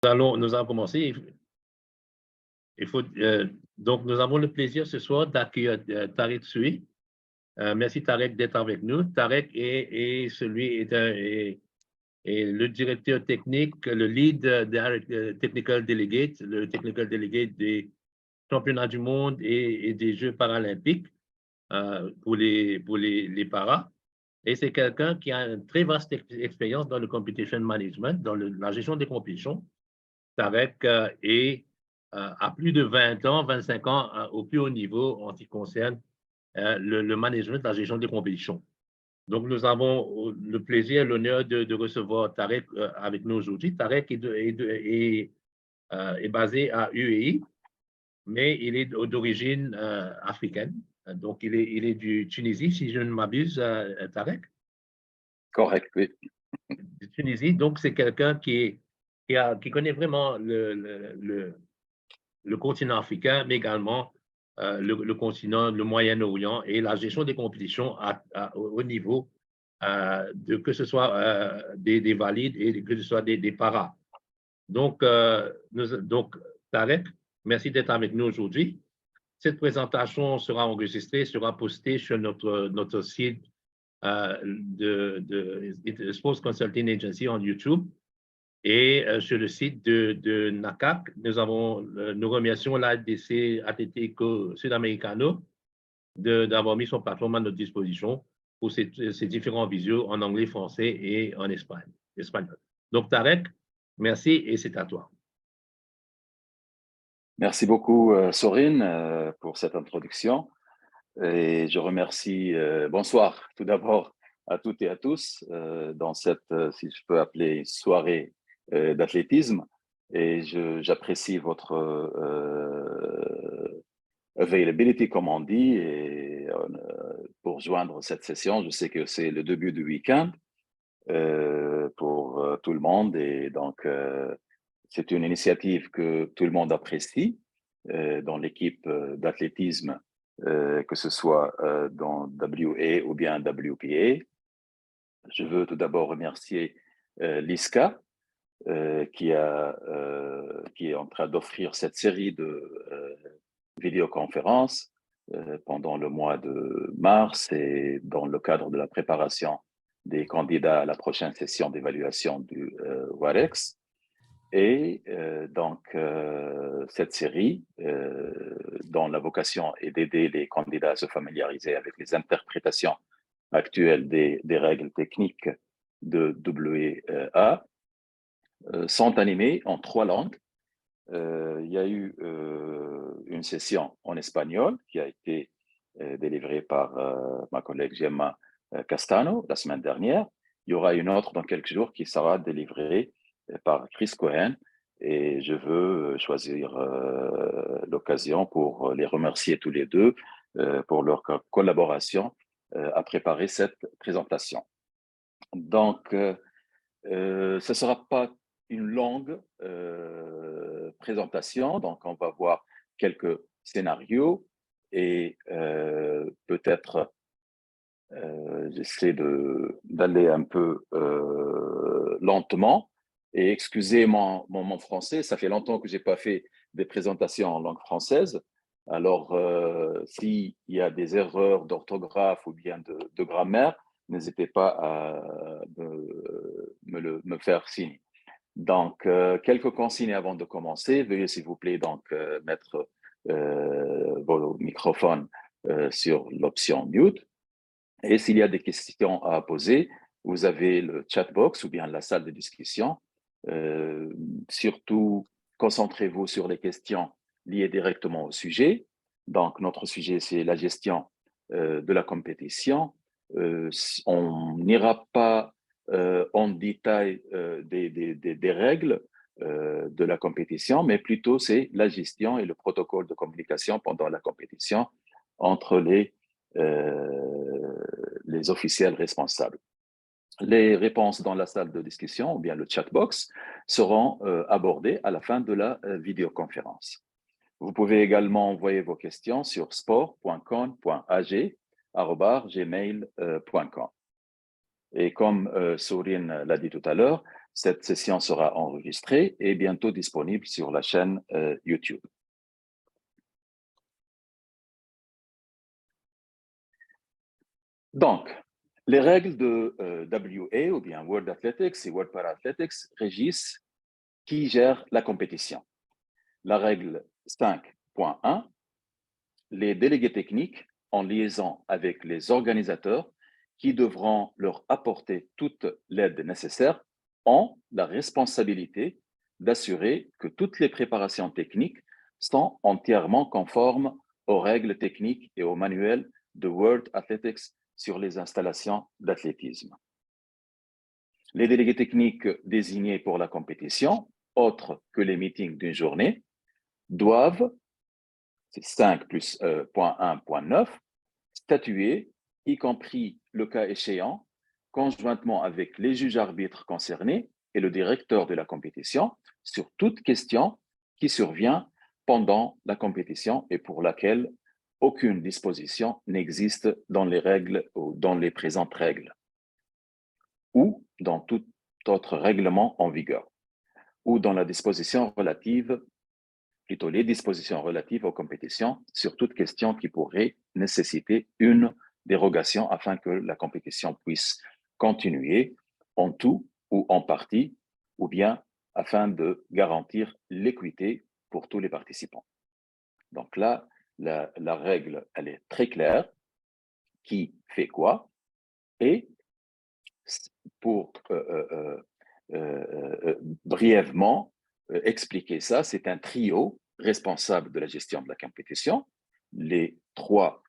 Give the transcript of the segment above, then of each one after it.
Nous allons commencer. Donc, nous avons le plaisir ce soir d'accueillir Tarek Soui. Merci Tarek d'être avec nous. Tarek est le directeur technique, le lead technical delegate, le technical delegate des championnats du monde et des Jeux paralympiques pour les paras. Et c'est quelqu'un qui a une très vaste expérience dans le competition management, dans la gestion des compétitions. Tarek a plus de 20 ans, 25 ans au plus haut niveau en ce qui concerne le management, la gestion des compétitions. Donc, nous avons le plaisir et l'honneur de recevoir Tarek avec nous aujourd'hui. Tarek est basé à UAE, mais il est d'origine africaine. Donc, il est du Tunisie, si je ne m'abuse, Tarek. Correct, oui. De Tunisie, donc c'est quelqu'un qui connaît vraiment le continent africain, mais également le continent, le Moyen-Orient et la gestion des compétitions au niveau que ce soit des valides et que ce soit des paras. Donc, Tarek, merci d'être avec nous aujourd'hui. Cette présentation sera enregistrée, sera postée sur notre site de Sports Consulting Agency en YouTube et sur le site de NACAC. Nous remercions l'ADC Atlético Sudamericano d'avoir mis son plateforme à notre disposition pour ces différents visios en anglais, français et en espagnol. Donc, Tarek, merci et c'est à toi. Merci beaucoup, Sorine, pour cette introduction. Et je remercie, bonsoir tout d'abord à toutes et à tous dans cette, si je peux appeler, soirée d'athlétisme. Et j'apprécie votre availability, comme on dit, et pour joindre cette session. Je sais que c'est le début du week-end pour tout le monde. Et donc, c'est une initiative que tout le monde apprécie dans l'équipe d'athlétisme, que ce soit dans WA ou bien WPA. Je veux tout d'abord remercier l'ISCA qui est en train d'offrir cette série de vidéoconférences pendant le mois de mars et dans le cadre de la préparation des candidats à la prochaine session d'évaluation du WAREX. Et donc, cette série, dont la vocation est d'aider les candidats à se familiariser avec les interprétations actuelles des règles techniques de WA, sont animées en 3 langues. Il y a eu une session en espagnol qui a été délivrée par ma collègue Gemma Castano la semaine dernière. Il y aura une autre dans quelques jours qui sera délivrée par Chris Cohen, et je veux choisir l'occasion pour les remercier tous les deux pour leur collaboration à préparer cette présentation. Donc, ce ne sera pas une longue présentation, donc on va voir quelques scénarios et peut-être j'essaie d'aller un peu lentement. Et excusez mon français, ça fait longtemps que je n'ai pas fait des présentations en langue française. Alors, s'il y a des erreurs d'orthographe ou bien de grammaire, n'hésitez pas à me faire signe. Donc, quelques consignes avant de commencer. Veuillez, s'il vous plaît, donc mettre vos microphones sur l'option mute. Et s'il y a des questions à poser, vous avez le chat box ou bien la salle de discussion. Surtout, concentrez-vous sur les questions liées directement au sujet. Donc, notre sujet, c'est la gestion de la compétition. On n'ira pas en détail des règles de la compétition, mais plutôt c'est la gestion et le protocole de communication pendant la compétition entre les officiels responsables. Les réponses dans la salle de discussion ou bien le chat box seront abordées à la fin de la vidéoconférence. Vous pouvez également envoyer vos questions sur sport.con.ag@gmail.com. Et comme Sorine l'a dit tout à l'heure, Cette session sera enregistrée et bientôt disponible sur la chaîne YouTube. Donc, les règles de WA ou bien World Athletics et World Para-Athletics régissent qui gère la compétition. La règle 5.1, les délégués techniques en liaison avec les organisateurs qui devront leur apporter toute l'aide nécessaire ont la responsabilité d'assurer que toutes les préparations techniques sont entièrement conformes aux règles techniques et au manuel de World Athletics sur les installations d'athlétisme. Les délégués techniques désignés pour la compétition, autres que les meetings d'une journée, doivent, c'est 5 plus point 1.9, statuer, y compris le cas échéant, conjointement avec les juges arbitres concernés et le directeur de la compétition, sur toute question qui survient pendant la compétition et pour laquelle aucune disposition n'existe dans les règles ou dans les présentes règles ou dans tout autre règlement en vigueur ou dans la disposition relative, plutôt les dispositions relatives aux compétitions sur toute question qui pourrait nécessiter une dérogation afin que la compétition puisse continuer en tout ou en partie, ou bien afin de garantir l'équité pour tous les participants. Donc là, la règle, elle est très claire, qui fait quoi, et pour brièvement expliquer ça, c'est un trio responsable de la gestion de la compétition. Les 3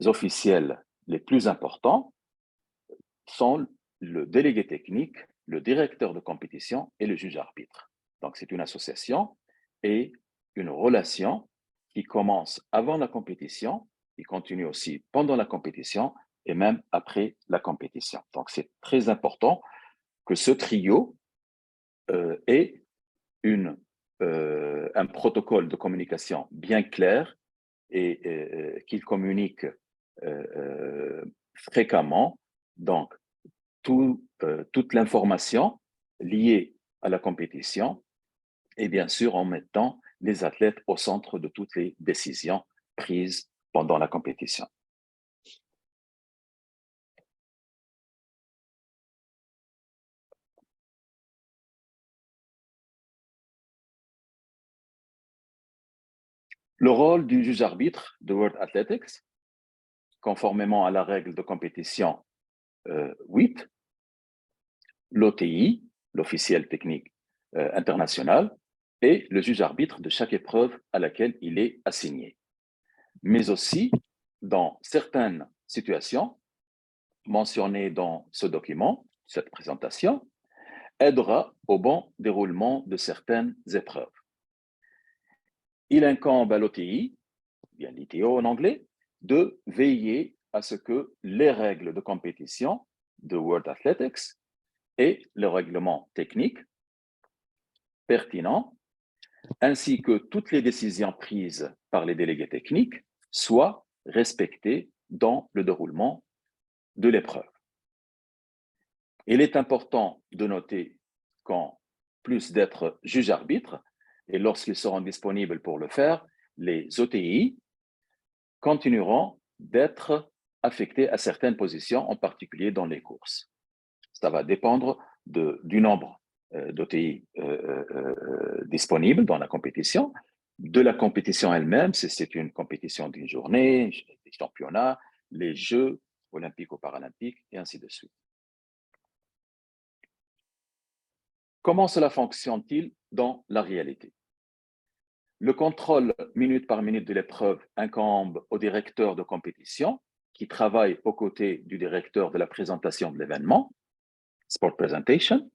officiels les plus importants sont le délégué technique, le directeur de compétition et le juge arbitre. Donc, c'est une association et une relation qui commence avant la compétition, qui continue aussi pendant la compétition et même après la compétition. Donc, c'est très important que ce trio ait un protocole de communication bien clair et qu'il communique fréquemment. Donc, toute l'information liée à la compétition et bien sûr en mettant les athlètes au centre de toutes les décisions prises pendant la compétition. Le rôle du juge arbitre de World Athletics, conformément à la règle de compétition 8, l'OTI, l'officiel technique international, et le juge arbitre de chaque épreuve à laquelle il est assigné. Mais aussi, dans certaines situations mentionnées dans ce document, cette présentation, aidera au bon déroulement de certaines épreuves. Il incombe à l'OTI, bien l'ITO en anglais, de veiller à ce que les règles de compétition de World Athletics et le règlement technique pertinent, ainsi que toutes les décisions prises par les délégués techniques, soient respectées dans le déroulement de l'épreuve. Il est important de noter qu'en plus d'être juge-arbitre, et lorsqu'ils seront disponibles pour le faire, les OTI continueront d'être affectés à certaines positions, en particulier dans les courses. Ça va dépendre du nombre d'OTI disponibles dans la compétition, de la compétition elle-même, si c'est une compétition d'une journée, des championnats, les Jeux olympiques ou paralympiques, et ainsi de suite. Comment cela fonctionne-t-il dans la réalité? Le contrôle minute par minute de l'épreuve incombe au directeur de compétition qui travaille aux côtés du directeur de la présentation de l'événement, Sport Presentation,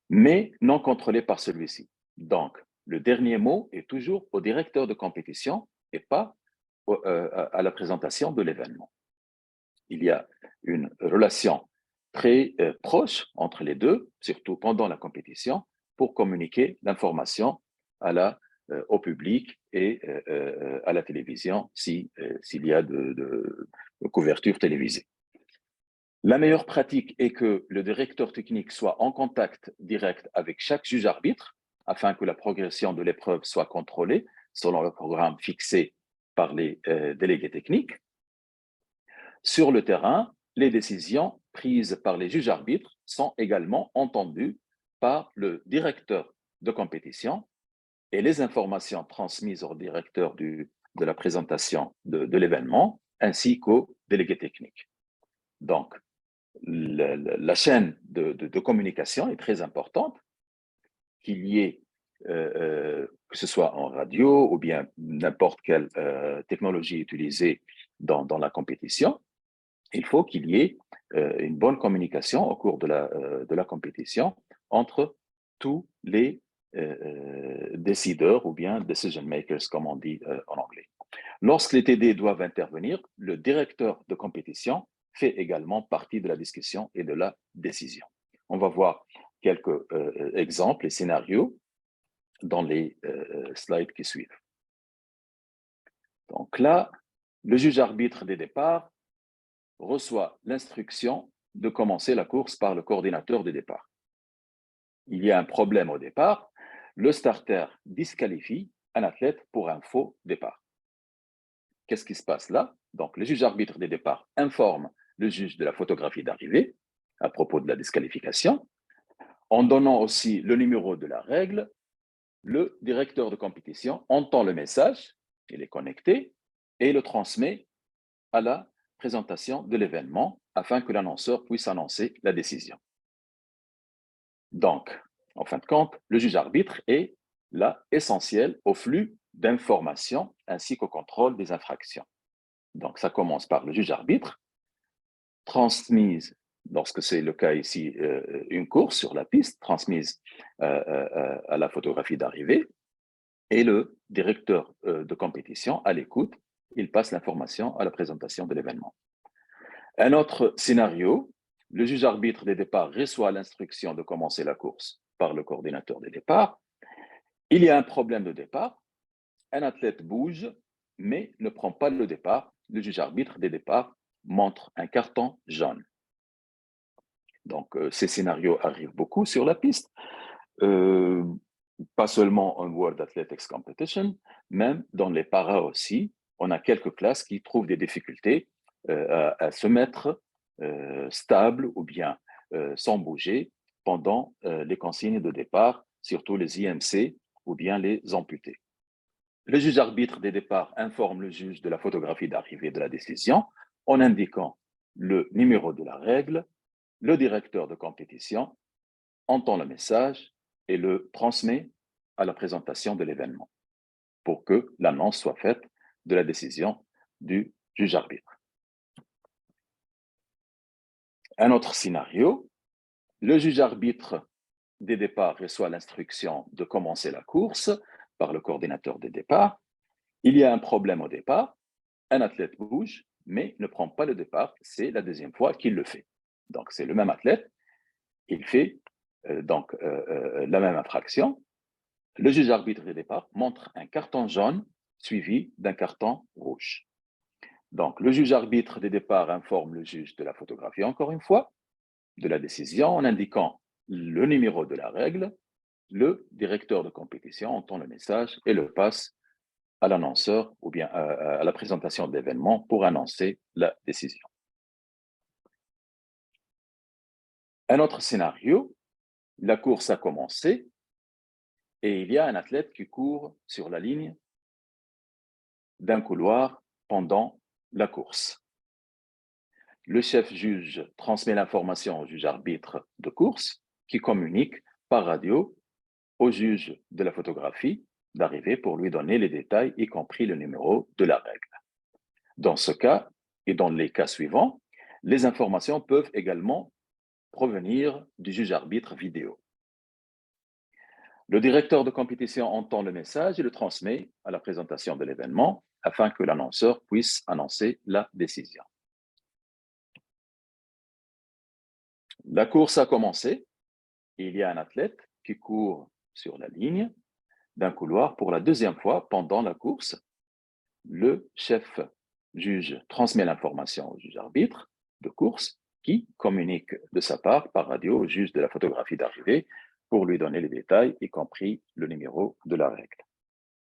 mais non contrôlé par celui-ci. Donc, le dernier mot est toujours au directeur de compétition et pas à la présentation de l'événement. Il y a une relation très proche entre les deux, surtout pendant la compétition, pour communiquer l'information au public et à la télévision s'il y a de couverture télévisée. La meilleure pratique est que le directeur technique soit en contact direct avec chaque juge-arbitre afin que la progression de l'épreuve soit contrôlée selon le programme fixé par les délégués techniques. Sur le terrain, les décisions prises par les juges-arbitres sont également entendues par le directeur de compétition et les informations transmises au directeur de la présentation de l'événement ainsi qu'au délégué technique. Donc, la chaîne de communication est très importante, qu'il y ait, que ce soit en radio ou bien n'importe quelle technologie utilisée dans la compétition, il faut qu'il y ait une bonne communication au cours de la compétition entre tous les décideurs ou bien decision makers, comme on dit en anglais. Lorsque les TD doivent intervenir, le directeur de compétition fait également partie de la discussion et de la décision. On va voir quelques exemples et scénarios dans les slides qui suivent. Donc là, le juge arbitre des départs reçoit l'instruction de commencer la course par le coordinateur des départs. Il y a un problème au départ, le starter disqualifie un athlète pour un faux départ. Qu'est-ce qui se passe là? Donc, le juge arbitre des départs informe le juge de la photographie d'arrivée à propos de la disqualification. En donnant aussi le numéro de la règle, le directeur de compétition entend le message, il est connecté, et le transmet à la présentation de l'événement afin que l'annonceur puisse annoncer la décision. Donc, en fin de compte, le juge arbitre est là essentiel au flux d'informations ainsi qu'au contrôle des infractions. Donc, ça commence par le juge arbitre, transmise, lorsque c'est le cas ici, une course sur la piste, transmise à la photographie d'arrivée, et le directeur de compétition, à l'écoute, il passe l'information à la présentation de l'événement. Un autre scénario, le juge arbitre des départs reçoit l'instruction de commencer la course par le coordinateur des départs. Il y a un problème de départ, un athlète bouge, mais ne prend pas le départ. Le juge arbitre des départs montre un carton jaune. Donc, ces scénarios arrivent beaucoup sur la piste, pas seulement en World Athletics Competition, même dans les paras aussi. On a quelques classes qui trouvent des difficultés à se mettre stable ou bien sans bouger pendant les consignes de départ, surtout les IMC ou bien les amputés. Le juge arbitre des départs informe le juge de la photographie d'arrivée de la décision en indiquant le numéro de la règle. Le directeur de compétition entend le message et le transmet à la présentation de l'événement pour que l'annonce soit faite de la décision du juge arbitre. Un autre scénario, le juge arbitre des départs reçoit l'instruction de commencer la course par le coordinateur des départs. Il y a un problème au départ, un athlète bouge, mais ne prend pas le départ, c'est la deuxième fois qu'il le fait. Donc, c'est le même athlète, il fait la même infraction. Le juge arbitre des départs montre un carton jaune suivi d'un carton rouge. Donc, le juge arbitre des départs informe le juge de la photographie, encore une fois, de la décision en indiquant le numéro de la règle. Le directeur de compétition entend le message et le passe à l'annonceur ou bien à la présentation de l'événement pour annoncer la décision. Un autre scénario, la course a commencé et il y a un athlète qui court sur la ligne d'un couloir pendant la course. Le chef juge transmet l'information au juge arbitre de course qui communique par radio au juge de la photographie d'arrivée pour lui donner les détails, y compris le numéro de la règle. Dans ce cas et dans les cas suivants, les informations peuvent également provenir du juge arbitre vidéo. Le directeur de compétition entend le message et le transmet à la présentation de l'événement afin que l'annonceur puisse annoncer la décision. La course a commencé. Il y a un athlète qui court sur la ligne d'un couloir pour la deuxième fois pendant la course. Le chef juge transmet l'information au juge arbitre de course qui communique de sa part par radio au juge de la photographie d'arrivée pour lui donner les détails, y compris le numéro de la règle.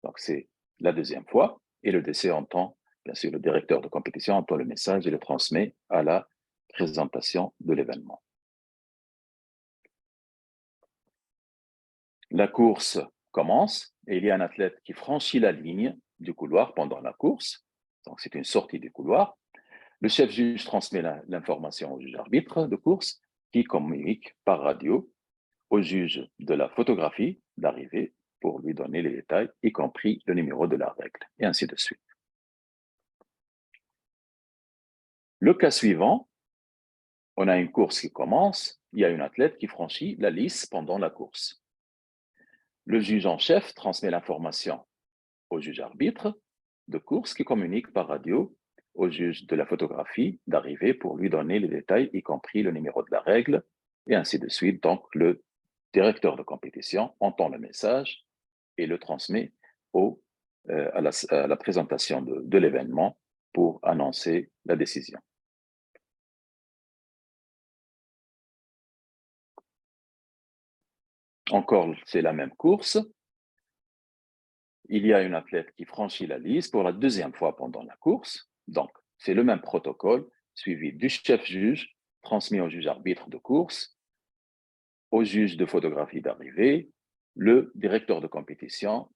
Donc, c'est la deuxième fois, et le DC entend, bien sûr, le directeur de compétition entend le message et le transmet à la présentation de l'événement. La course commence et il y a un athlète qui franchit la ligne du couloir pendant la course. Donc, c'est une sortie du couloir. Le chef juge transmet l'information au juge arbitre de course qui communique par radio au juge de la photographie d'arrivée pour lui donner les détails, y compris le numéro de la règle, et ainsi de suite. Le cas suivant, on a une course qui commence, il y a une athlète qui franchit la lisse pendant la course. Le juge en chef transmet l'information au juge arbitre de course qui communique par radio au juge de la photographie d'arrivée pour lui donner les détails, y compris le numéro de la règle, et ainsi de suite. Donc, le directeur de compétition entend le message et le transmet à la présentation de l'événement pour annoncer la décision. Encore, c'est la même course. Il y a une athlète qui franchit la lisse pour la deuxième fois pendant la course. Donc, c'est le même protocole suivi du chef juge, transmis au juge arbitre de course, au juge de photographie d'arrivée. Le directeur de compétition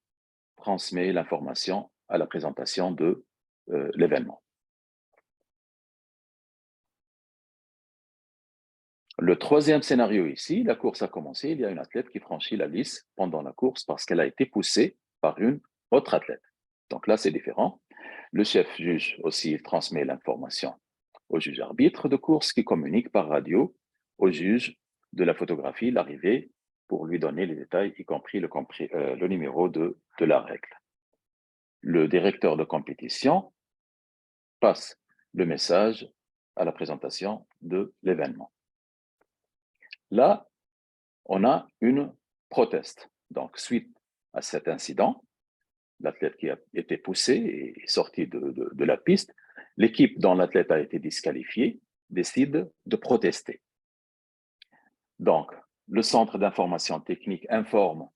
transmet l'information à la présentation de l'événement. Le troisième scénario ici, la course a commencé, il y a une athlète qui franchit la lisse pendant la course parce qu'elle a été poussée par une autre athlète. Donc là, c'est différent. Le chef juge aussi transmet l'information au juge arbitre de course qui communique par radio au juge de la photographie l'arrivée pour lui donner les détails, y compris le numéro de la règle. Le directeur de compétition passe le message à la présentation de l'événement. Là, on a une proteste. Donc, suite à cet incident, l'athlète qui a été poussé et sorti de la piste, l'équipe dont l'athlète a été disqualifié décide de protester. Donc, le centre d'information technique informe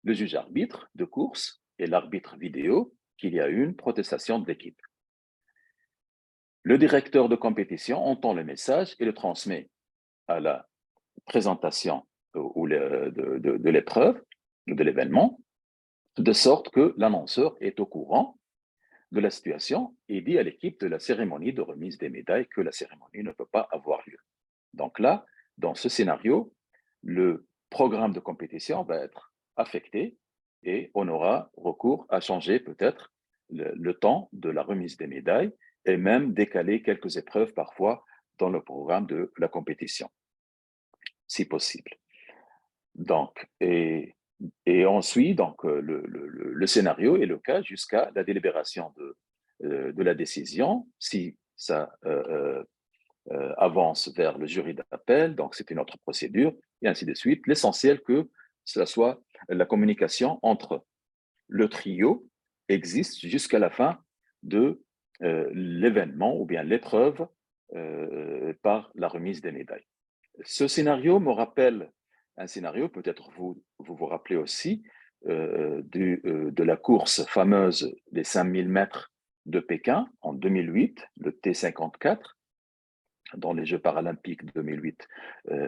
le juge arbitre de course et l'arbitre vidéo qu'il y a eu une protestation de l'équipe. Le directeur de compétition entend le message et le transmet à la présentation de l'épreuve, de l'événement, de sorte que l'annonceur est au courant de la situation et dit à l'équipe de la cérémonie de remise des médailles que la cérémonie ne peut pas avoir lieu. Donc là, dans ce scénario, le programme de compétition va être affecté et on aura recours à changer peut-être le temps de la remise des médailles et même décaler quelques épreuves parfois dans le programme de la compétition, si possible. Donc, et on suit donc le scénario et le cas jusqu'à la délibération de la décision. Si ça avance vers le jury d'appel, donc c'est une autre procédure, et ainsi de suite. L'essentiel que cela soit la communication entre le trio existe jusqu'à la fin de l'événement ou bien l'épreuve par la remise des médailles. Ce scénario me rappelle un scénario, peut-être vous rappelez aussi, de la course fameuse des 5000 mètres de Pékin en 2008, le T54, dans les Jeux paralympiques 2008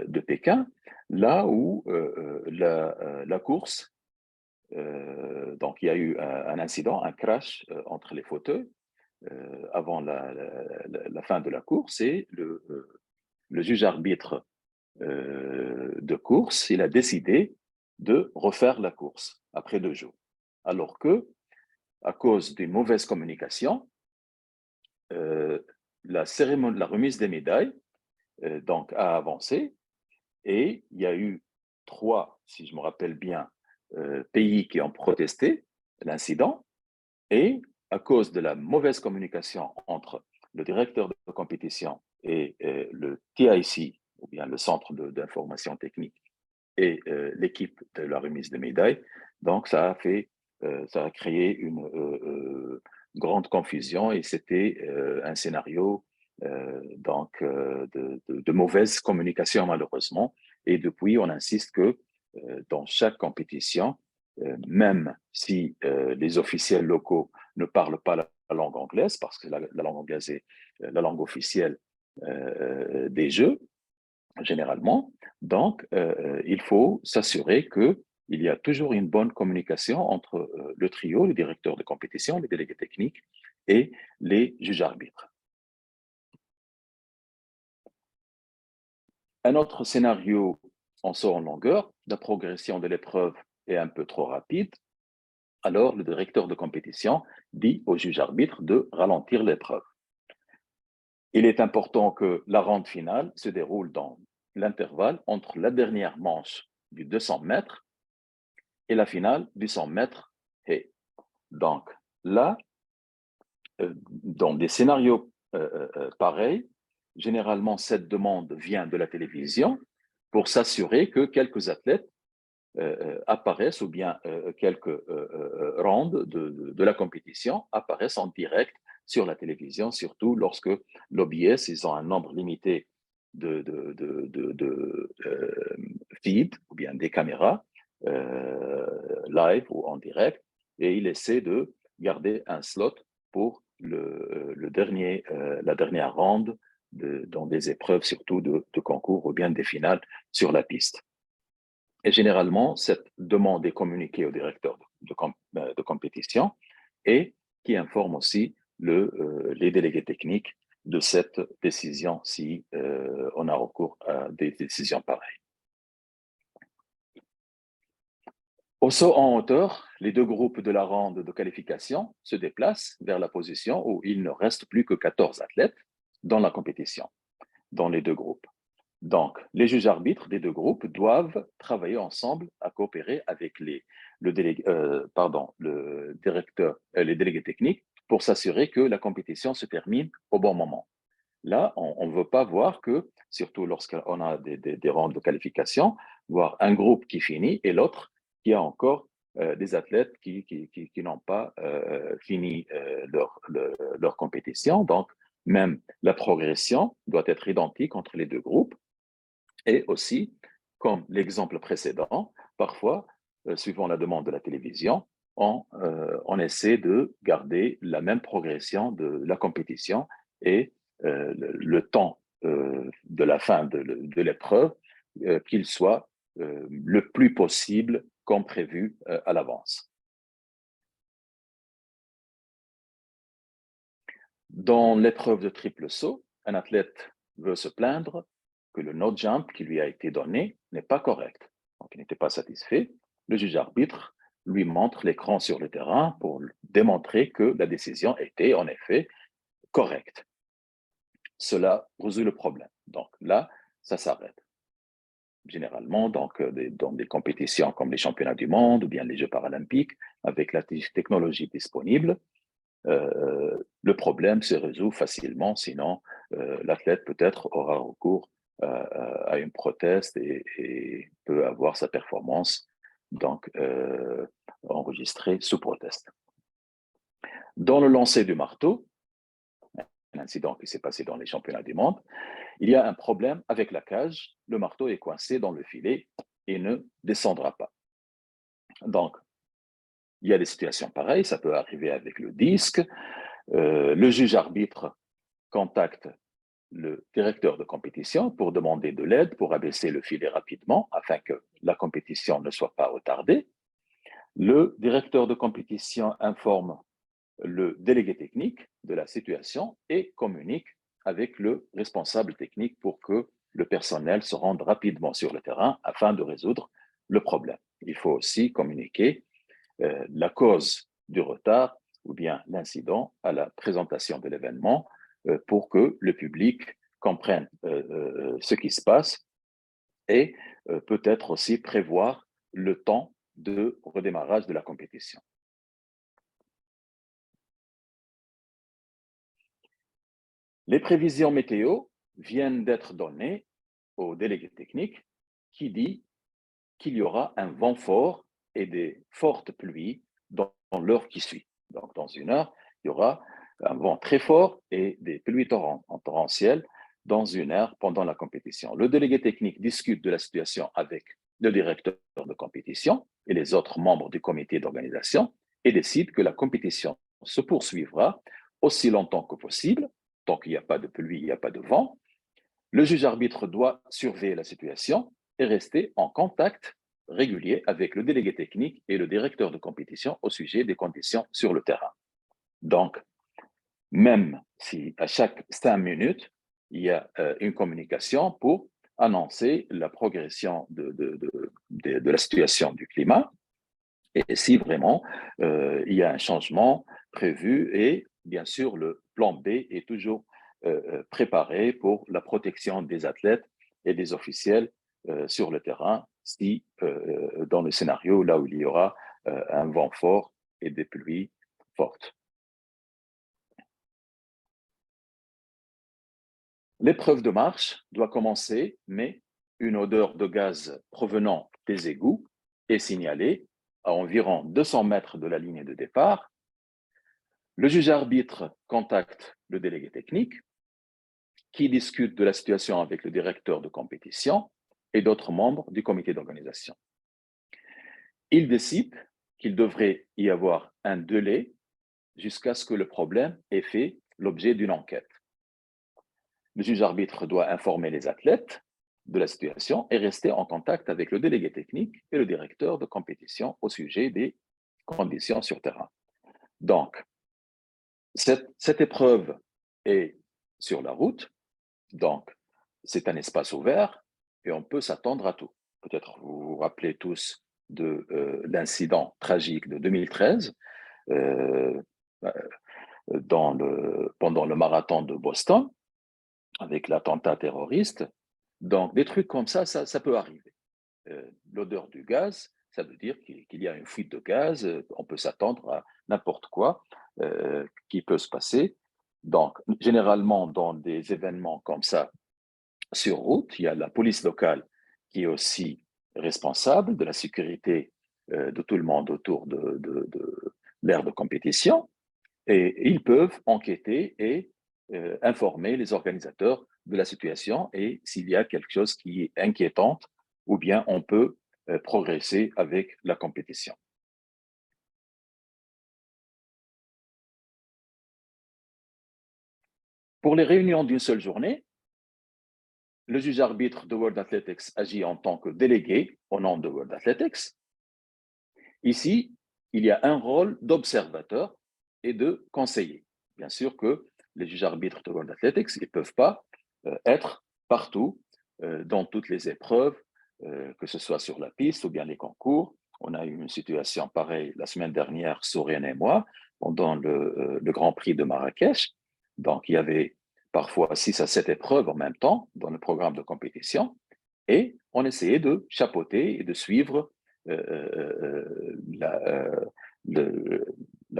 de Pékin, là où la course, donc il y a eu un incident, un crash entre les fauteuils avant la fin de la course et le juge arbitre de course, il a décidé de refaire la course après 2 jours. Alors que, à cause d'une mauvaise communication, la cérémonie, la remise des médailles, donc a avancé et il y a eu 3, si je me rappelle bien, pays qui ont protesté l'incident et à cause de la mauvaise communication entre le directeur de compétition et le TIC, ou bien le centre d'information technique, et l'équipe de la remise des médailles. Donc, ça a créé une grande confusion et c'était un scénario de mauvaise communication malheureusement. Et depuis, on insiste que dans chaque compétition, même si les officiels locaux ne parlent pas la langue anglaise, parce que la langue anglaise est la langue officielle des Jeux, généralement. Donc, il faut s'assurer qu'il y a toujours une bonne communication entre le trio, le directeur de compétition, les délégués techniques et les juges arbitres. Un autre scénario en saut en longueur, la progression de l'épreuve est un peu trop rapide. Alors, le directeur de compétition dit au juge arbitre de ralentir l'épreuve. Il est important que la ronde finale se déroule dans l'intervalle entre la dernière manche du 200 mètres et la finale du 100 mètres. Et donc là, dans des scénarios pareils, généralement, cette demande vient de la télévision pour s'assurer que quelques athlètes apparaissent ou bien quelques rounds de la compétition apparaissent en direct sur la télévision, surtout lorsque l'OBS, ils ont un nombre limité de feeds ou bien des caméras live ou en direct, et ils essaient de garder un slot pour la dernière ronde dans des épreuves, surtout de concours ou bien des finales sur la piste. Et généralement, cette demande est communiquée au directeur de compétition et qui informe aussi les délégués techniques de cette décision si on a recours à des décisions pareilles. Au saut en hauteur, les deux groupes de la ronde de qualification se déplacent vers la position où il ne reste plus que 14 athlètes dans la compétition, dans les deux groupes. Donc, les juges arbitres des deux groupes doivent travailler ensemble à coopérer avec les délégués techniques pour s'assurer que la compétition se termine au bon moment. Là, on ne veut pas voir que, surtout lorsqu'on a des rondes de qualification, voir un groupe qui finit et l'autre qui a encore des athlètes qui n'ont pas fini leur compétition. Donc, même la progression doit être identique entre les deux groupes. Et aussi, comme l'exemple précédent, parfois, suivant la demande de la télévision, on essaie de garder la même progression de la compétition et le temps de la fin de l'épreuve, qu'il soit le plus possible comme prévu à l'avance. Dans l'épreuve de triple saut, un athlète veut se plaindre que le no jump qui lui a été donné n'est pas correct. Donc, il n'était pas satisfait. Le juge arbitre lui montre l'écran sur le terrain pour démontrer que la décision était en effet correcte. Cela résout le problème. Donc là, ça s'arrête. Généralement, donc, dans des compétitions comme les championnats du monde ou bien les Jeux paralympiques, avec la technologie disponible, le problème se résout facilement, sinon l'athlète peut-être aura recours à une prothèse et peut avoir sa performance donc enregistrée sous prothèse. Dans le lancer du marteau, un incident qui s'est passé dans les championnats du monde, il y a un problème avec la cage, le marteau est coincé dans le filet et ne descendra pas. Donc, il y a des situations pareilles, ça peut arriver avec le disque. Le juge arbitre contacte le directeur de compétition pour demander de l'aide pour abaisser le filet rapidement afin que la compétition ne soit pas retardée. Le directeur de compétition informe le délégué technique de la situation et communique avec le responsable technique pour que le personnel se rende rapidement sur le terrain afin de résoudre le problème. Il faut aussi communiquer la cause du retard ou bien l'incident à la présentation de l'événement pour que le public comprenne ce qui se passe et peut-être aussi prévoir le temps de redémarrage de la compétition. Les prévisions météo viennent d'être données au délégué technique qui dit qu'il y aura un vent fort et des fortes pluies dans l'heure qui suit. Donc, dans une heure, il y aura un vent très fort et des pluies torrentielles dans une heure pendant la compétition. Le délégué technique discute de la situation avec le directeur de compétition et les autres membres du comité d'organisation et décide que la compétition se poursuivra aussi longtemps que possible, tant qu'il n'y a pas de pluie, il n'y a pas de vent. Le juge arbitre doit surveiller la situation et rester en contact régulier avec le délégué technique et le directeur de compétition au sujet des conditions sur le terrain. Donc, même si à chaque 5 minutes, il y a une communication pour annoncer la progression de la situation du climat et si vraiment il y a un changement prévu et bien sûr le plan B est toujours préparé pour la protection des athlètes et des officiels sur le terrain si dans le scénario là où il y aura un vent fort et des pluies fortes. L'épreuve de marche doit commencer, mais une odeur de gaz provenant des égouts est signalée à environ 200 mètres de la ligne de départ. Le juge arbitre contacte le délégué technique qui discute de la situation avec le directeur de compétition et d'autres membres du comité d'organisation. Il décide qu'il devrait y avoir un délai jusqu'à ce que le problème ait fait l'objet d'une enquête. Le juge arbitre doit informer les athlètes de la situation et rester en contact avec le délégué technique et le directeur de compétition au sujet des conditions sur terrain. Donc, cette épreuve est sur la route, donc c'est un espace ouvert et on peut s'attendre à tout. Peut-être vous vous rappelez tous de l'incident tragique de 2013 pendant le marathon de Boston, avec l'attentat terroriste. Donc, des trucs comme ça peut arriver. L'odeur du gaz, ça veut dire qu'il y a une fuite de gaz, on peut s'attendre à n'importe quoi qui peut se passer. Donc, généralement, dans des événements comme ça, sur route, il y a la police locale qui est aussi responsable de la sécurité de tout le monde autour de l'aire de compétition, et ils peuvent enquêter et informer les organisateurs de la situation et s'il y a quelque chose qui est inquiétant, ou bien on peut progresser avec la compétition. Pour les réunions d'une seule journée, le juge arbitre de World Athletics agit en tant que délégué au nom de World Athletics. Ici, il y a un rôle d'observateur et de conseiller. Bien sûr que les juges arbitres de World Athletics, ils ne peuvent pas être partout, dans toutes les épreuves, que ce soit sur la piste ou bien les concours. On a eu une situation pareille la semaine dernière, Souriane et moi, pendant le Grand Prix de Marrakech. Donc, il y avait parfois 6 à 7 épreuves en même temps dans le programme de compétition et on essayait de chapeauter et de suivre la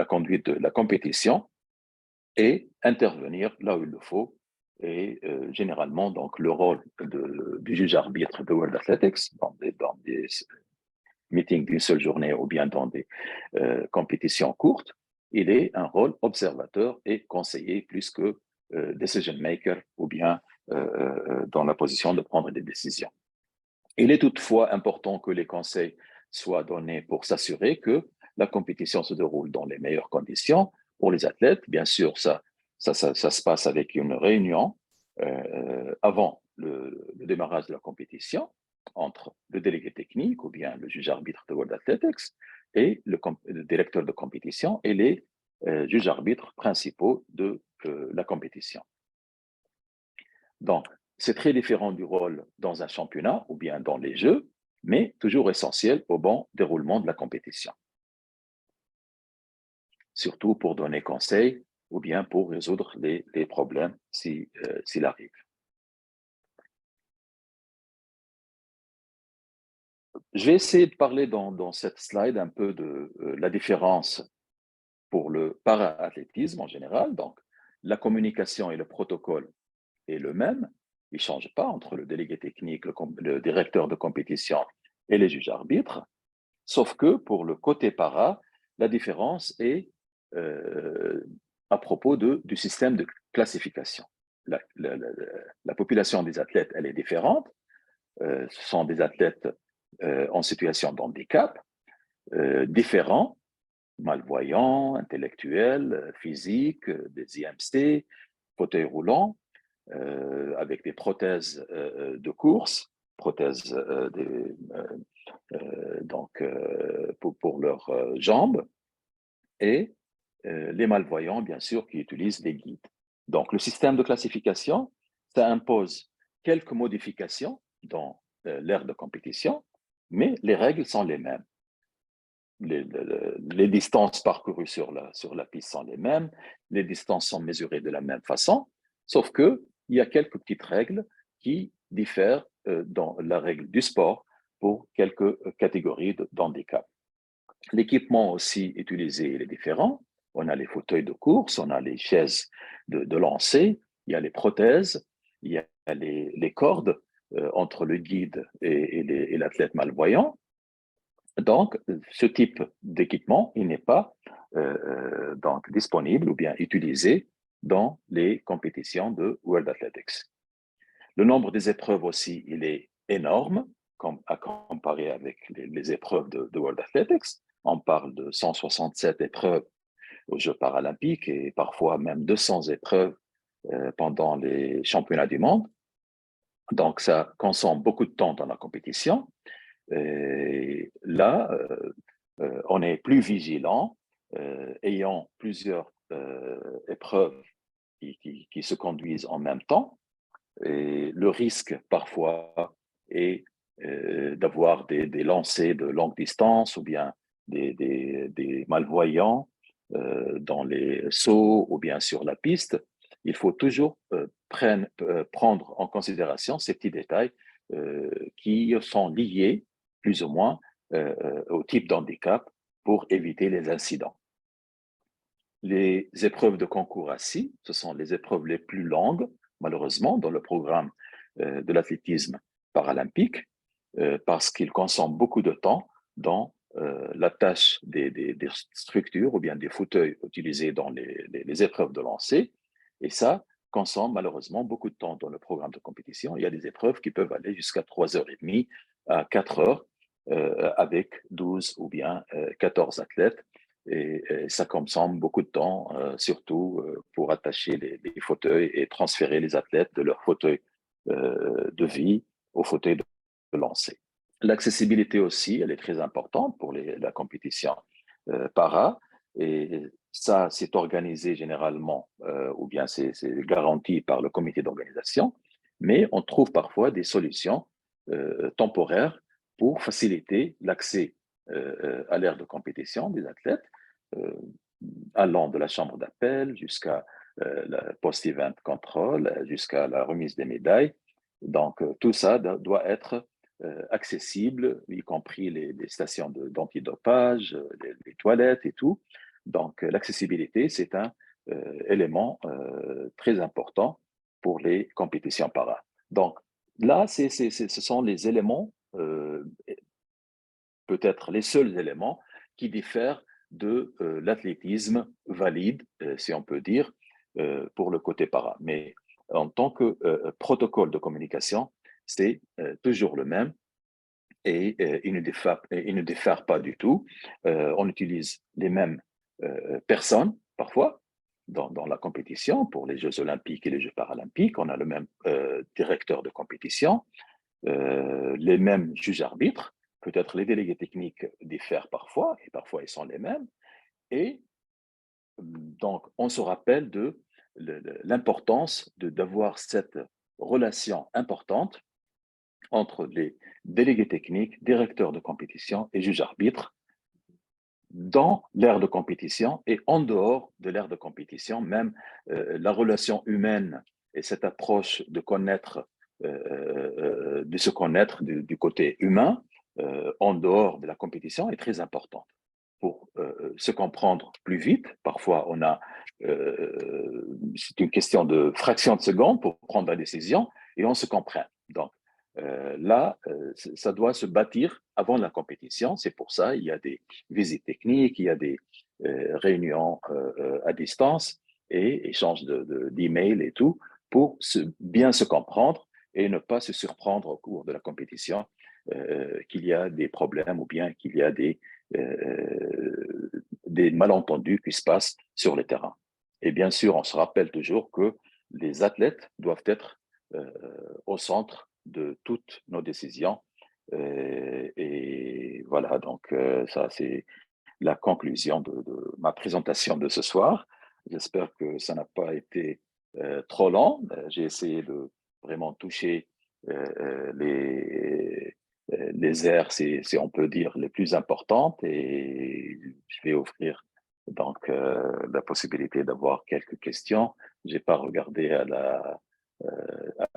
conduite de la compétition et intervenir là où il le faut. Et généralement, donc, le rôle du juge arbitre de World Athletics dans des meetings d'une seule journée ou bien dans des compétitions courtes, il est un rôle observateur et conseiller plus que decision maker ou bien dans la position de prendre des décisions. Il est toutefois important que les conseils soient donnés pour s'assurer que la compétition se déroule dans les meilleures conditions pour les athlètes. Bien sûr, ça se passe avec une réunion avant le démarrage de la compétition entre le délégué technique ou bien le juge arbitre de World Athletics et le directeur de compétition et les juges arbitres principaux de la compétition. Donc, c'est très différent du rôle dans un championnat ou bien dans les jeux, mais toujours essentiel au bon déroulement de la compétition. Surtout pour donner conseil ou bien pour résoudre les problèmes s'il arrive. Je vais essayer de parler dans cette slide un peu de la différence pour le para-athlétisme en général. Donc, la communication et le protocole est le même. Il ne change pas entre le délégué technique, le directeur de compétition et les juges arbitres. Sauf que pour le côté para, la différence est à propos du système de classification. La population des athlètes, elle est différente. Ce sont des athlètes en situation de handicap, différents, malvoyants, intellectuels, physiques, des IMC, fauteuils roulants, avec des prothèses de course, prothèses pour leurs jambes, et les malvoyants, bien sûr, qui utilisent des guides. Donc, le système de classification, ça impose quelques modifications dans l'ère de compétition, mais les règles sont les mêmes. Les distances parcourues sur la piste sont les mêmes, les distances sont mesurées de la même façon, sauf qu'il y a quelques petites règles qui diffèrent dans la règle du sport pour quelques catégories d'handicap. L'équipement aussi utilisé est différent. On a les fauteuils de course, on a les chaises de lancer, il y a les prothèses, il y a les cordes entre le guide et l'athlète malvoyant. Donc, ce type d'équipement, il n'est pas donc disponible ou bien utilisé dans les compétitions de World Athletics. Le nombre des épreuves aussi, il est énorme à comparer avec les épreuves de World Athletics. On parle de 167 épreuves aux Jeux paralympiques et parfois même 200 épreuves pendant les championnats du monde. Donc, ça consomme beaucoup de temps dans la compétition. Et là, on est plus vigilant, ayant plusieurs épreuves qui se conduisent en même temps. Et le risque parfois est d'avoir des lancers de longue distance ou bien des malvoyants dans les sauts ou bien sur la piste. Il faut toujours prendre en considération ces petits détails qui sont liés plus ou moins au type d'handicap pour éviter les incidents. Les épreuves de concours assis, ce sont les épreuves les plus longues, malheureusement, dans le programme de l'athlétisme paralympique, parce qu'il consomme beaucoup de temps dans la tâche des structures ou bien des fauteuils utilisés dans les épreuves de lancer. Et ça consomme malheureusement beaucoup de temps dans le programme de compétition. Il y a des épreuves qui peuvent aller jusqu'à 3h30 à 4h avec 12 ou bien 14 athlètes. Et ça consomme beaucoup de temps, surtout pour attacher les fauteuils et transférer les athlètes de leur fauteuil de vie au fauteuil de lancer. L'accessibilité aussi, elle est très importante pour la compétition para. Et ça, c'est organisé généralement, ou bien c'est garanti par le comité d'organisation. Mais on trouve parfois des solutions temporaires pour faciliter l'accès à l'ère de compétition des athlètes, allant de la chambre d'appel jusqu'à la post-event control, jusqu'à la remise des médailles. Donc, tout ça doit être accessible, y compris les stations d'antidopage, les toilettes et tout. Donc, l'accessibilité, c'est un élément très important pour les compétitions para. Donc, là, ce sont les éléments, peut-être les seuls éléments qui diffèrent de l'athlétisme valide, si on peut dire, pour le côté para. Mais en tant que protocole de communication, c'est toujours le même et il ne diffère pas du tout. On utilise les mêmes personnes parfois dans la compétition pour les Jeux olympiques et les Jeux paralympiques. On a le même directeur de compétition, les mêmes juges-arbitres. Peut-être les délégués techniques diffèrent parfois, et parfois ils sont les mêmes. Et donc, on se rappelle de l'importance d'avoir cette relation importante entre les délégués techniques, directeurs de compétition et juges-arbitres dans l'ère de compétition et en dehors de l'ère de compétition, même la relation humaine et cette approche de se connaître du côté humain en dehors de la compétition est très importante pour se comprendre plus vite. Parfois, c'est une question de fraction de seconde pour prendre la décision et on se comprend. Donc, là, ça doit se bâtir avant la compétition. C'est pour ça il y a des visites techniques, il y a des réunions à distance et échange d'emails et tout, pour bien se comprendre et ne pas se surprendre au cours de la compétition qu'il y a des problèmes ou bien qu'il y a des malentendus qui se passent sur le terrain. Et bien sûr, on se rappelle toujours que les athlètes doivent être au centre de toutes nos décisions. Et voilà, donc ça, c'est la conclusion de ma présentation de ce soir. J'espère que ça n'a pas été trop long. J'ai essayé de vraiment toucher les aires, si on peut dire, les plus importantes, et je vais offrir donc la possibilité d'avoir quelques questions. J'ai pas regardé à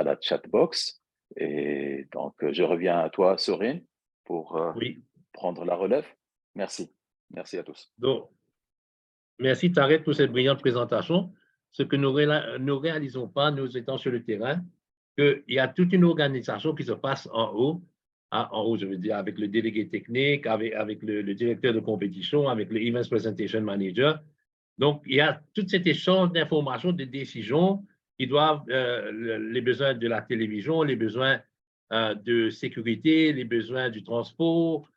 la chatbox, et donc je reviens à toi, Sorine, pour Oui. prendre la relève. Merci. Merci à tous. Donc, merci Tarek pour cette brillante présentation. Ce que nous ne réalisons pas, nous étant sur le terrain, qu'il y a toute une organisation qui se passe en haut, en haut, je veux dire, avec le délégué technique, avec le directeur de compétition, avec le Events Presentation Manager. Donc, il y a tout cet échange d'informations, de décisions qui doivent, les besoins de la télévision, les besoins de sécurité, les besoins du transport,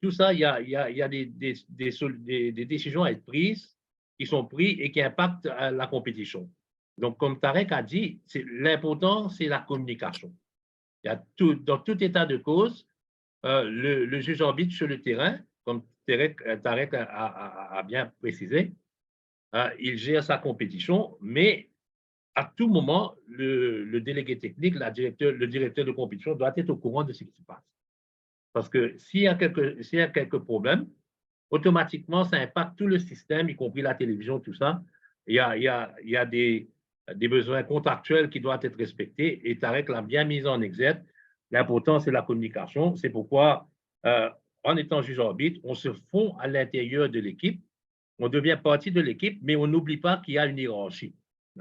tout ça, il y a des décisions à être prises, qui sont prises et qui impactent la compétition. Donc, comme Tarek a dit, l'important, c'est la communication. Il y a dans tout état de cause, le juge arbitre sur le terrain, comme Tarek a bien précisé, il gère sa compétition, mais à tout moment, le délégué technique, le directeur de compétition doit être au courant de ce qui se passe. Parce que s'il y a quelques problèmes, automatiquement, ça impacte tout le système, y compris la télévision, tout ça. Il y a des besoins contractuels qui doivent être respectés, et Tarek l'a bien mis en exergue. L'important, c'est la communication. C'est pourquoi, en étant juge arbitre, on se fond à l'intérieur de l'équipe, on devient partie de l'équipe, mais on n'oublie pas qu'il y a une hiérarchie.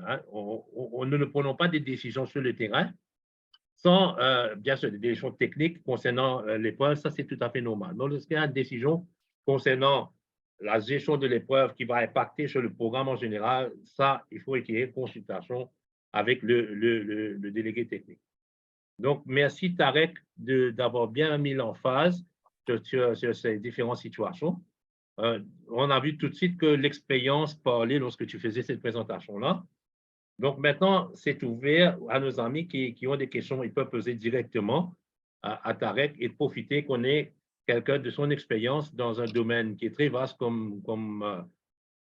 Hein? Nous ne prenons pas des décisions sur le terrain sans, bien sûr, des décisions techniques concernant l'épreuve, ça c'est tout à fait normal. Donc, lorsqu'il y a une décision concernant la gestion de l'épreuve qui va impacter sur le programme en général, ça, il faut qu'il y ait une consultation avec le délégué technique. Donc, merci Tarek d'avoir bien mis l'emphase sur ces différentes situations. On a vu tout de suite que l'expérience parlait lorsque tu faisais cette présentation-là. Donc maintenant, c'est ouvert à nos amis qui ont des questions. Ils peuvent poser directement à Tarek et profiter qu'on ait quelqu'un de son expérience dans un domaine qui est très vaste comme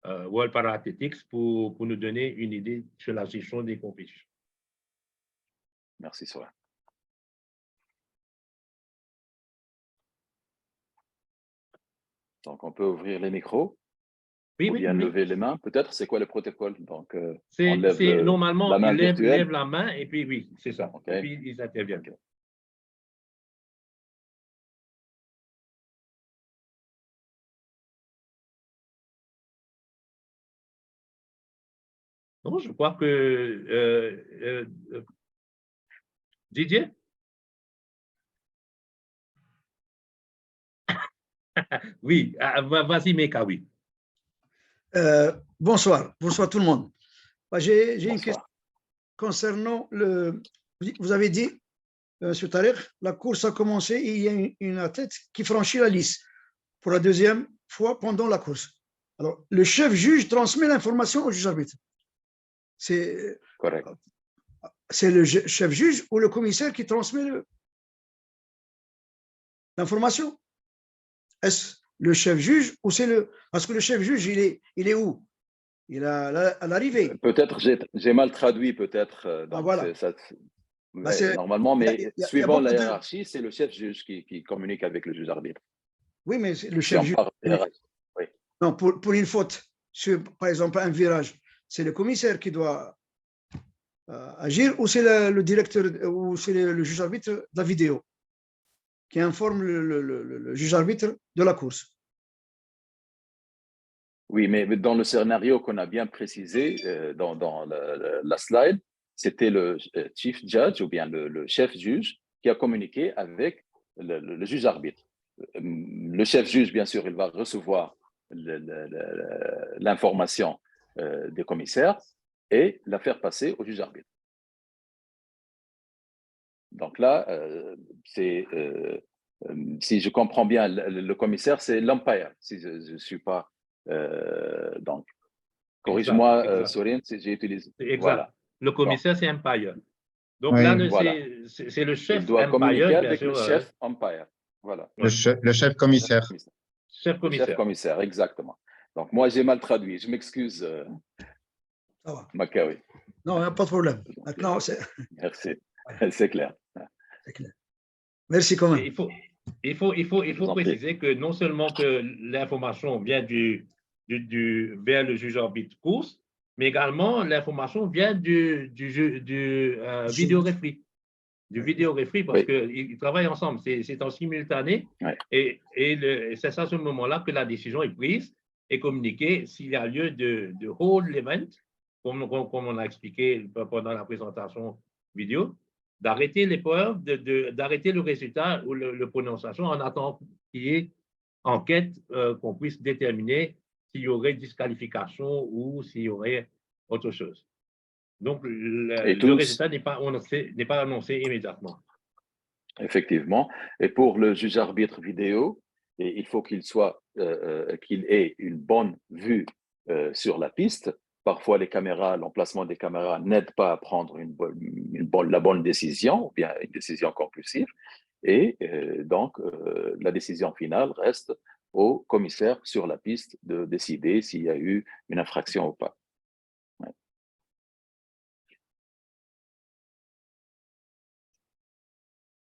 World Para-Athletics pour nous donner une idée sur la gestion des compétitions. Merci, Sorin. Donc, on peut ouvrir les micros. Oui, ou bien lever les mains, peut-être. C'est quoi le protocole? Donc, on lève normalement, la main ils virtuelle. lèvent la main et puis oui, c'est ça. Okay. Et puis ils interviennent. Okay. Non, je crois que Didier? Oui, vas-y, Meka, oui. Bonsoir tout le monde. J'ai une question concernant vous avez dit, M. Tarek, la course a commencé et il y a une athlète qui franchit la lisse pour la deuxième fois pendant la course. Alors, le chef juge transmet l'information au juge arbitre. C'est le chef juge ou le commissaire qui transmet l'information? Est-ce le chef juge ou c'est le... Parce que le chef juge, il est où? Il est à l'arrivée. Peut-être j'ai mal traduit, peut-être. Donc, voilà. Normalement, mais suivant la hiérarchie, c'est le chef juge qui communique avec le juge arbitre. Oui, mais le chef juge. Oui. Non, pour une faute, sur, par exemple, un virage, c'est le commissaire qui doit agir ou c'est le directeur ou c'est le juge arbitre de la vidéo qui informe le juge arbitre de la course. Oui, mais dans le scénario qu'on a bien précisé dans la slide, c'était le chief judge ou bien le chef juge qui a communiqué avec le juge arbitre. Le chef juge, bien sûr, il va recevoir l'information des commissaires et la faire passer au juge arbitre. Donc là, si je comprends bien, le commissaire, c'est l'umpire, si je ne suis pas... donc, corrige-moi, Sorin, si j'ai utilisé. Exact. Voilà. Le commissaire, c'est Empire. Donc Oui, là, voilà. c'est le chef Il doit Empire, communiquer bien avec sûr. le chef umpire. Voilà. le chef commissaire. Chef Le commissaire. chef commissaire, exactement. Donc, moi, j'ai mal traduit. Je m'excuse, Ça va. Makawi. Non, il n'y a pas de problème. Maintenant, c'est Merci. C'est clair. clair. Merci quand même. Il faut préciser que non seulement que l'information vient vers le juge arbitre course, mais également l'information vient du vidéo referee. Du vidéo referee parce qu'ils travaillent ensemble, c'est en simultané. Ouais. Et c'est à ce moment-là que la décision est prise et communiquée s'il y a lieu de hold l'event, comme on a expliqué pendant la présentation vidéo, d'arrêter l'épreuve, d'arrêter le résultat ou le prononciation en attendant qu'il y ait enquête, qu'on puisse déterminer s'il y aurait disqualification ou s'il y aurait autre chose. Donc, le résultat n'est pas annoncé immédiatement. Effectivement. Et pour le juge arbitre vidéo, il faut qu'il ait une bonne vue sur la piste. Parfois, l'emplacement des caméras n'aide pas à prendre la bonne décision, ou bien une décision conclusive. Et donc, la décision finale reste au commissaire sur la piste de décider s'il y a eu une infraction ou pas. Ouais.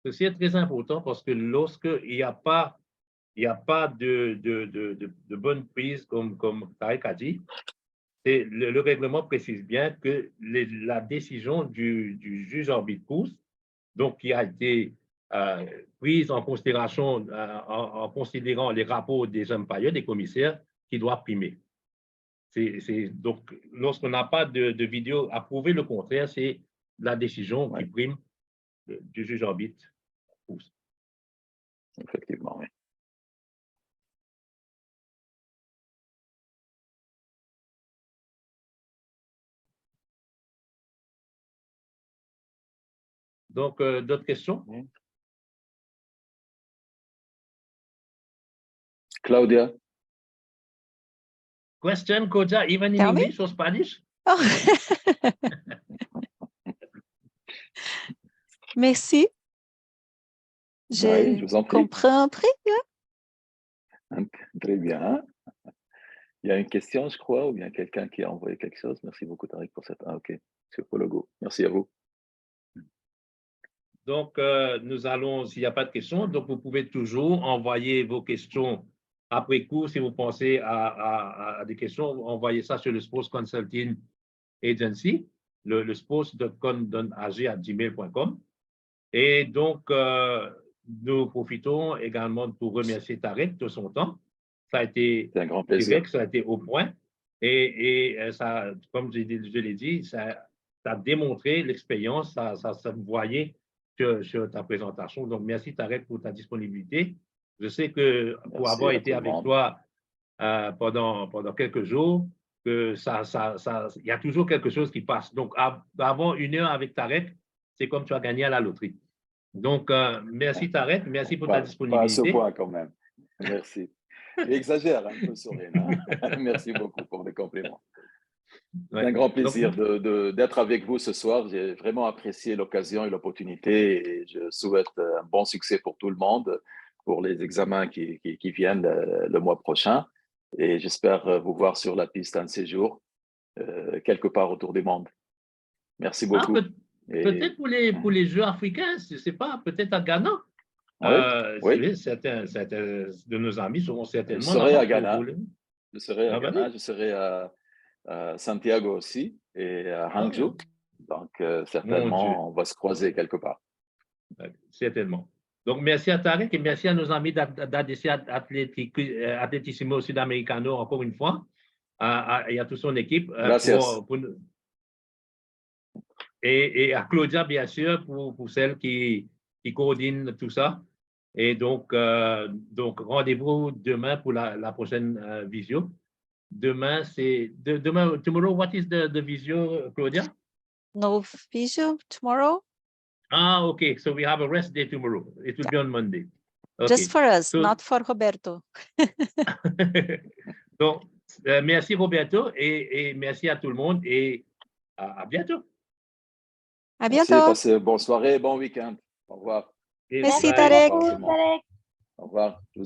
Ceci est très important parce que lorsqu'il n'y a pas de bonne prise, comme Tarek a dit, le règlement précise bien que la décision du juge arbitre course, donc qui a été prise en considération en considérant les rapports des umpires, des commissaires, qui doit primer. Donc, lorsqu'on n'a pas de vidéo à prouver le contraire, c'est la décision qui prime du juge arbitre course. Effectivement, oui. Donc, d'autres questions? Claudia? Question, Koja, even in English or Spanish? Oh. Merci. Je vous en prie. Comprends très bien. Très bien. Il y a une question, je crois, ou bien quelqu'un qui a envoyé quelque chose. Merci beaucoup, Tariq, pour cette... Ah, OK. Monsieur Pologo. Merci à vous. Donc, nous allons, s'il n'y a pas de questions, donc vous pouvez toujours envoyer vos questions après coup. Si vous pensez à des questions, envoyez ça sur le Sports Consulting Agency, le sports.conag@gmail.com. Et donc, nous profitons également pour remercier Tarek de son temps. Ça a été un grand plaisir. direct, ça a été au point. Et ça, comme je l'ai dit, ça a démontré l'expérience, ça me voyait sur ta présentation. Donc, merci Tarek pour ta disponibilité. Je sais que pour avoir été avec toi pendant quelques jours, que il y a toujours quelque chose qui passe. Donc, avoir 1 heure avec Tarek, c'est comme tu as gagné à la loterie. Donc, merci Tarek, merci pour ta disponibilité. Pas à ce point quand même. Merci. J'exagère un peu, Sorin. Hein? Merci beaucoup pour les compliments. C'est un grand plaisir d'être avec vous ce soir. J'ai vraiment apprécié l'occasion et l'opportunité et je souhaite un bon succès pour tout le monde pour les examens qui viennent le mois prochain. Et j'espère vous voir sur la piste un de ces jours, quelque part autour du monde. Merci beaucoup. Peut-être pour les Jeux africains, je ne sais pas, peut-être à Ghana. Oui. Certains de nos amis seront certainement. Je serai à Ghana. Je serai à Ghana. Je serai à Santiago aussi et à Hangzhou. Donc, certainement, on va se croiser quelque part. Certainement. Donc, merci à Tarek et merci à nos amis d'ADC Atletissimo Sudamericano, encore une fois, et à toute son équipe. Et à Claudia, bien sûr, pour celle qui coordonne tout ça. Et donc rendez-vous demain pour la prochaine visio. Demain, c'est demain. Tomorrow, what is the visio, Claudia? No visio tomorrow? Ah, okay. So we have a rest day tomorrow. It will be on Monday. Okay. Just for us, So- not for Roberto. Donc, merci Roberto et merci à tout le monde et à bientôt. À Merci, bientôt. passez bonne soirée, bon week-end. Au revoir. Et Merci, bye. Tarek. Au revoir. Au revoir. Je vous